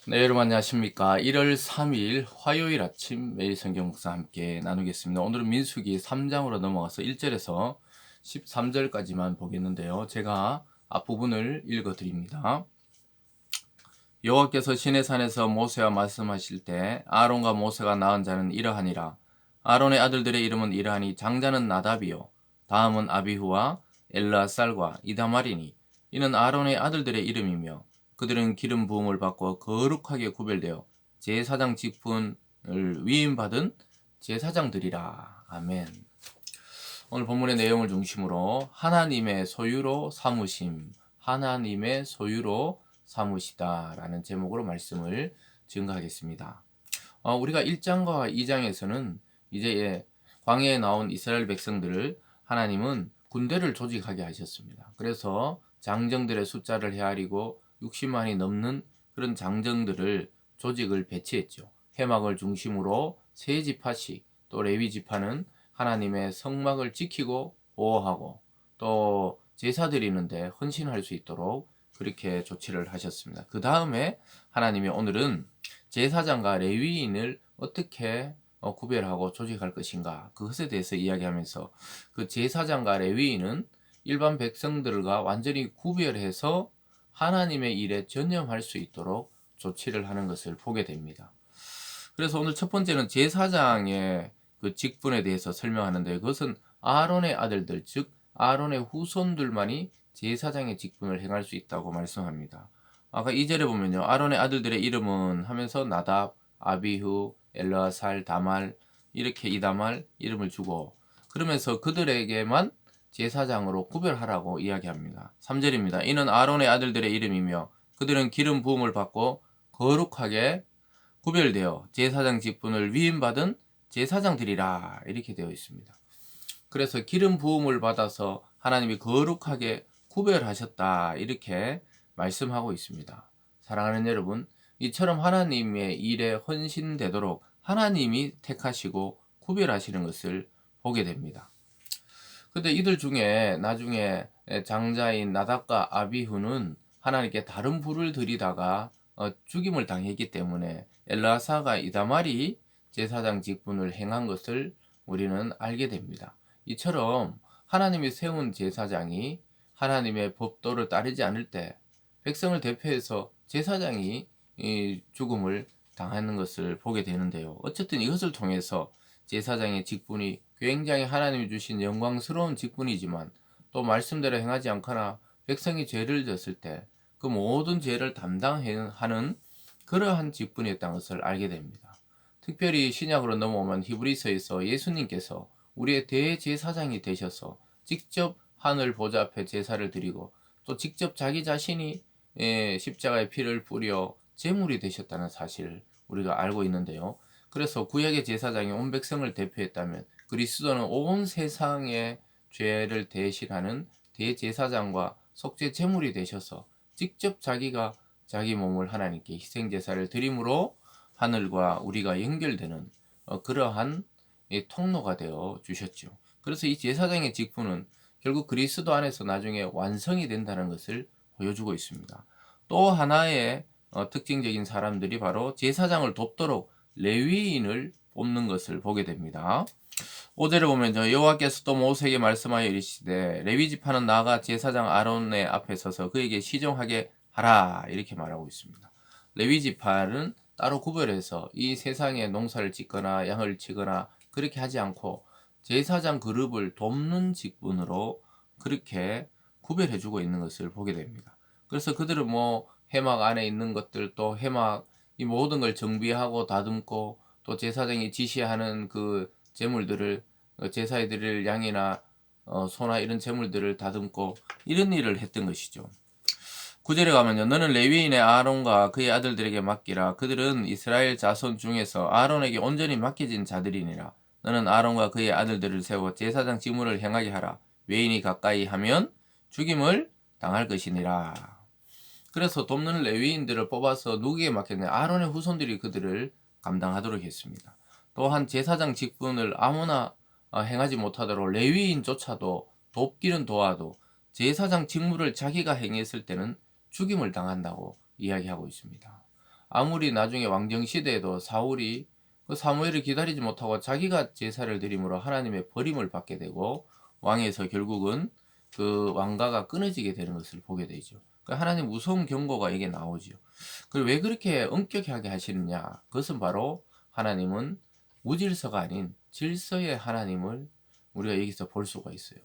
네, 여러분 안녕하십니까. 1월 3일 화요일 아침 매일 성경 묵상 함께 나누겠습니다. 오늘은 민수기 3장으로 넘어가서 1절에서 13절까지만 보겠는데요. 제가 앞부분을 읽어 드립니다. 여호와께서 시내산에서 모세와 말씀하실 때 아론과 모세가 낳은 자는 이러하니라. 아론의 아들들의 이름은 이러하니 장자는 나답이요 다음은 아비후와 엘르아살과 이다말이니 이는 아론의 아들들의 이름이며 그들은 기름 부음을 받고 거룩하게 구별되어 제사장 직분을 위임받은 제사장들이라. 아멘. 오늘 본문의 내용을 중심으로 하나님의 소유로 삼으심, 하나님의 소유로 삼으시다라는 제목으로 말씀을 증거하겠습니다. 우리가 1장과 2장에서는 이제 광야에 나온 이스라엘 백성들을 하나님은 군대를 조직하게 하셨습니다. 그래서 장정들의 숫자를 헤아리고 60만이 넘는 그런 장정들을 조직을 배치했죠. 회막을 중심으로 세 지파씩, 또 레위 지파는 하나님의 성막을 지키고 보호하고 또 제사 드리는데 헌신할 수 있도록 그렇게 조치를 하셨습니다. 그 다음에 하나님이 오늘은 제사장과 레위인을 어떻게 구별하고 조직할 것인가, 그것에 대해서 이야기하면서 그 제사장과 레위인은 일반 백성들과 완전히 구별해서 하나님의 일에 전념할 수 있도록 조치를 하는 것을 보게 됩니다. 그래서 오늘 첫 번째는 제사장의 그 직분에 대해서 설명하는데, 그것은 아론의 아들들, 즉 아론의 후손들만이 제사장의 직분을 행할 수 있다고 말씀합니다. 아까 2절에 보면요, 아론의 아들들의 이름은 하면서 나답, 아비후, 엘르아살, 다말, 이렇게 이다말 이름을 주고, 그러면서 그들에게만 제사장으로 구별하라고 이야기합니다. 3절입니다. 이는 아론의 아들들의 이름이며 그들은 기름 부음을 받고 거룩하게 구별되어 제사장 직분을 위임받은 제사장들이라, 이렇게 되어 있습니다. 그래서 기름 부음을 받아서 하나님이 거룩하게 구별하셨다, 이렇게 말씀하고 있습니다. 사랑하는 여러분, 이처럼 하나님의 일에 헌신되도록 하나님이 택하시고 구별하시는 것을 보게 됩니다. 근데 이들 중에 나중에 장자인 나답과 아비후는 하나님께 다른 불을 들이다가 죽임을 당했기 때문에 엘라사가 이다말이 제사장 직분을 행한 것을 우리는 알게 됩니다. 이처럼 하나님이 세운 제사장이 하나님의 법도를 따르지 않을 때 백성을 대표해서 제사장이 죽음을 당하는 것을 보게 되는데요. 어쨌든 이것을 통해서 제사장의 직분이 굉장히 하나님이 주신 영광스러운 직분이지만, 또 말씀대로 행하지 않거나 백성이 죄를 졌을 때 그 모든 죄를 담당하는 그러한 직분이었다는 것을 알게 됩니다. 특별히 신약으로 넘어오면 히브리서에서 예수님께서 우리의 대제사장이 되셔서 직접 하늘 보좌 앞에 제사를 드리고 또 직접 자기 자신이 십자가의 피를 뿌려 제물이 되셨다는 사실을 우리가 알고 있는데요. 그래서 구약의 제사장이 온 백성을 대표했다면 그리스도는 온 세상의 죄를 대신하는 대제사장과 속죄 제물이 되셔서 직접 자기가 자기 몸을 하나님께 희생제사를 드림으로 하늘과 우리가 연결되는 그러한 통로가 되어 주셨죠. 그래서 이 제사장의 직분은 결국 그리스도 안에서 나중에 완성이 된다는 것을 보여주고 있습니다. 또 하나의 특징적인 사람들이 바로 제사장을 돕도록 레위인을 뽑는 것을 보게 됩니다. 5절에 보면 여호와께서 또 모세에게 말씀하여 이르시되 레위 지파는 나아가 제사장 아론의 앞에 서서 그에게 시종하게 하라, 이렇게 말하고 있습니다. 레위 지파는 따로 구별해서 이 세상에 농사를 짓거나 양을 치거나 그렇게 하지 않고 제사장 그룹을 돕는 직분으로 그렇게 구별해주고 있는 것을 보게 됩니다. 그래서 그들은 회막 안에 있는 것들, 또 회막 이 모든 걸 정비하고 다듬고, 또 제사장이 지시하는 그 제물들을 제사에 드릴 양이나 소나 이런 제물들을 다듬고 이런 일을 했던 것이죠. 9절에 가면요, 너는 레위인의 아론과 그의 아들들에게 맡기라. 그들은 이스라엘 자손 중에서 아론에게 온전히 맡겨진 자들이니라. 너는 아론과 그의 아들들을 세워 제사장 직무를 행하게 하라. 외인이 가까이 하면 죽임을 당할 것이니라. 그래서 돕는 레위인들을 뽑아서 누구에게 맡겼냐? 아론의 후손들이 그들을 감당하도록 했습니다. 또한 제사장 직분을 아무나 행하지 못하도록 레위인조차도 돕기는 도와도 제사장 직무를 자기가 행했을 때는 죽임을 당한다고 이야기하고 있습니다. 아무리 나중에 왕정 시대에도 사울이 그 사무엘을 기다리지 못하고 자기가 제사를 드림으로 하나님의 버림을 받게 되고 왕에서 결국은 그 왕가가 끊어지게 되는 것을 보게 되죠. 하나님 무서운 경고가 이게 나오죠. 그리고 왜 그렇게 엄격하게 하시느냐? 그것은 바로 하나님은 무질서가 아닌 질서의 하나님을 우리가 여기서 볼 수가 있어요.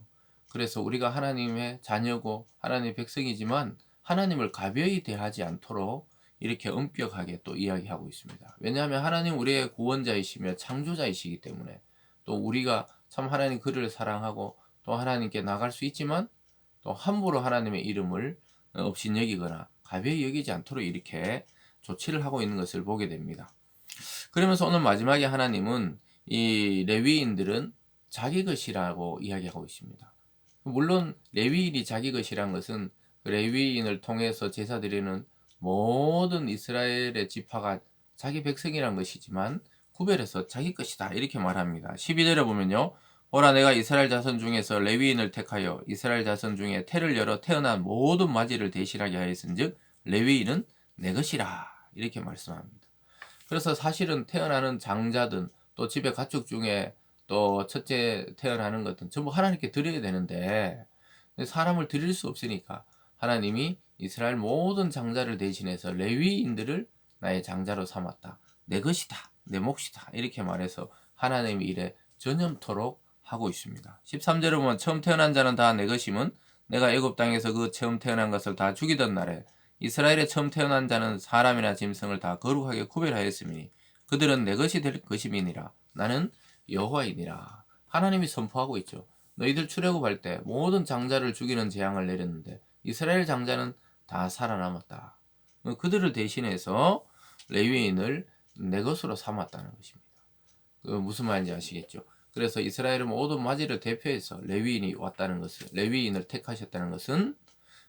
그래서 우리가 하나님의 자녀고 하나님의 백성이지만 하나님을 가벼이 대하지 않도록 이렇게 엄격하게 또 이야기하고 있습니다. 왜냐하면 하나님 우리의 구원자이시며 창조자이시기 때문에 또 우리가 참 하나님 그를 사랑하고 또 하나님께 나갈 수 있지만 또 함부로 하나님의 이름을 업신여기거나 가벼이 여기지 않도록 이렇게 조치를 하고 있는 것을 보게 됩니다. 그러면서 오늘 마지막에 하나님은 이 레위인들은 자기 것이라고 이야기하고 있습니다. 물론 레위인이 자기 것이란 것은 레위인을 통해서 제사 드리는 모든 이스라엘의 지파가 자기 백성이란 것이지만 구별해서 자기 것이다 이렇게 말합니다. 12절에 보면요. 보라 내가 이스라엘 자손 중에서 레위인을 택하여 이스라엘 자손 중에 태를 열어 태어난 모든 맞이를 대신하게 하였은즉 레위인은 내 것이라 이렇게 말씀합니다. 그래서 사실은 태어나는 장자든 또 집의 가축 중에 또 첫째 태어나는 것은 전부 하나님께 드려야 되는데 사람을 드릴 수 없으니까 하나님이 이스라엘 모든 장자를 대신해서 레위인들을 나의 장자로 삼았다. 내 것이다. 내 몫이다. 이렇게 말해서 하나님의 일에 전념토록 하고 있습니다. 13절에 보면 처음 태어난 자는 다 내 것임은 내가 애굽 땅에서 그 처음 태어난 것을 다 죽이던 날에 이스라엘의 처음 태어난 자는 사람이나 짐승을 다 거룩하게 구별하였으니 그들은 내 것이 될 것임이니라. 나는 여호와이니라. 하나님이 선포하고 있죠. 너희들 출애굽할 때 모든 장자를 죽이는 재앙을 내렸는데 이스라엘 장자는 다 살아남았다. 그들을 대신해서 레위인을 내 것으로 삼았다는 것입니다. 무슨 말인지 아시겠죠? 그래서 이스라엘의 모든 맞이를 대표해서 레위인이 왔다는 것을 레위인을 택하셨다는 것은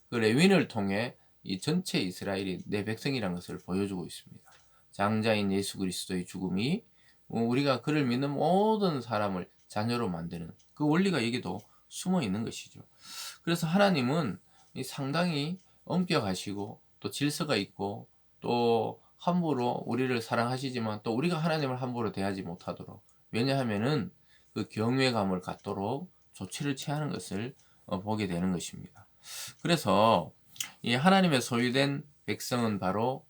그 레위인을 통해 이 전체 이스라엘이 내 백성이라는 것을 보여주고 있습니다. 장자인 예수 그리스도의 죽음이 우리가 그를 믿는 모든 사람을 자녀로 만드는 그 원리가 여기도 숨어 있는 것이죠. 그래서 하나님은 상당히 엄격하시고 또 질서가 있고 또 함부로 우리를 사랑하시지만 또 우리가 하나님을 함부로 대하지 못하도록 왜냐하면은 그 경외감을 갖도록 조치를 취하는 것을 보게 되는 것입니다. 그래서 이 하나님의 소유된 백성은 바로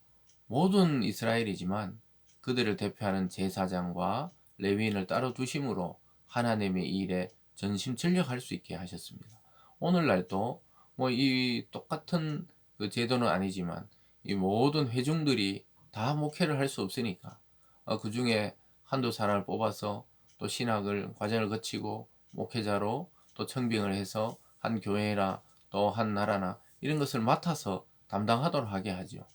모든 이스라엘이지만 그들을 대표하는 제사장과 레위인을 따로 두심으로 하나님의 일에 전심전력할 수 있게 하셨습니다. 오늘날도 뭐 이 똑같은 그 제도는 아니지만 이 모든 회중들이 다 목회를 할 수 없으니까 그 중에 한두 사람을 뽑아서 또 신학을 과정을 거치고 목회자로 또 청빙을 해서 한 교회나 또 한 나라나 이런 것을 맡아서 담당하도록 하게 하죠.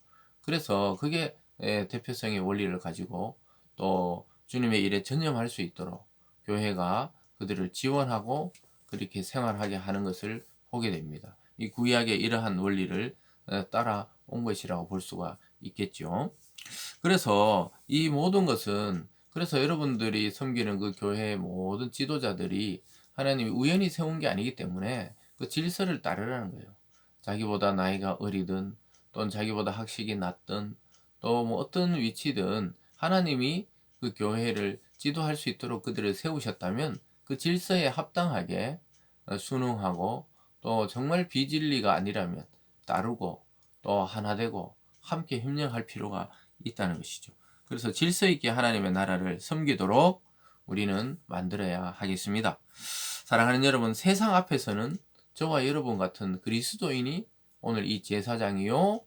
그래서 그게 대표성의 원리를 가지고 또 주님의 일에 전념할 수 있도록 교회가 그들을 지원하고 그렇게 생활하게 하는 것을 보게 됩니다. 이 구약의 이러한 원리를 따라온 것이라고 볼 수가 있겠죠. 그래서 이 모든 것은 그래서 여러분들이 섬기는 그 교회의 모든 지도자들이 하나님이 우연히 세운 게 아니기 때문에 그 질서를 따르라는 거예요. 자기보다 나이가 어리든 또는 자기보다 학식이 낮든 또 뭐 어떤 위치든 하나님이 그 교회를 지도할 수 있도록 그들을 세우셨다면 그 질서에 합당하게 순응하고 또 정말 비진리가 아니라면 따르고 또 하나 되고 함께 협력할 필요가 있다는 것이죠. 그래서 질서 있게 하나님의 나라를 섬기도록 우리는 만들어야 하겠습니다. 사랑하는 여러분, 세상 앞에서는 저와 여러분 같은 그리스도인이 오늘 이 제사장이요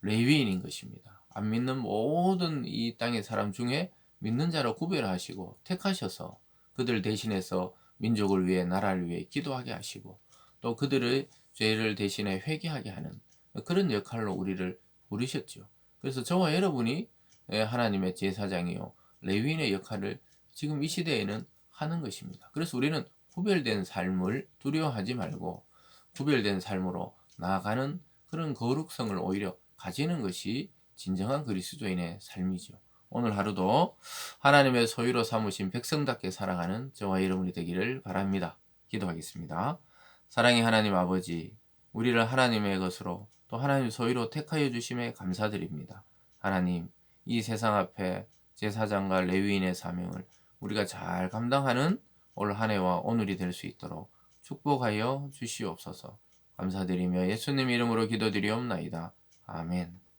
레위인인 것입니다. 안 믿는 모든 이 땅의 사람 중에 믿는 자로 구별하시고 택하셔서 그들 대신해서 민족을 위해 나라를 위해 기도하게 하시고 또 그들의 죄를 대신해 회개하게 하는 그런 역할로 우리를 부르셨죠. 그래서 저와 여러분이 하나님의 제사장이요 레위인의 역할을 지금 이 시대에는 하는 것입니다. 그래서 우리는 구별된 삶을 두려워하지 말고 구별된 삶으로 나아가는 그런 거룩성을 오히려 가지는 것이 진정한 그리스도인의 삶이죠. 오늘 하루도 하나님의 소유로 삼으신 백성답게 살아가는 저와 여러분이 되기를 바랍니다. 기도하겠습니다. 사랑의 하나님 아버지, 우리를 하나님의 것으로 또 하나님 소유로 택하여 주심에 감사드립니다. 하나님, 이 세상 앞에 제사장과 레위인의 사명을 우리가 잘 감당하는 올 한 해와 오늘이 될 수 있도록 축복하여 주시옵소서. 감사드리며 예수님 이름으로 기도드리옵나이다. 아멘.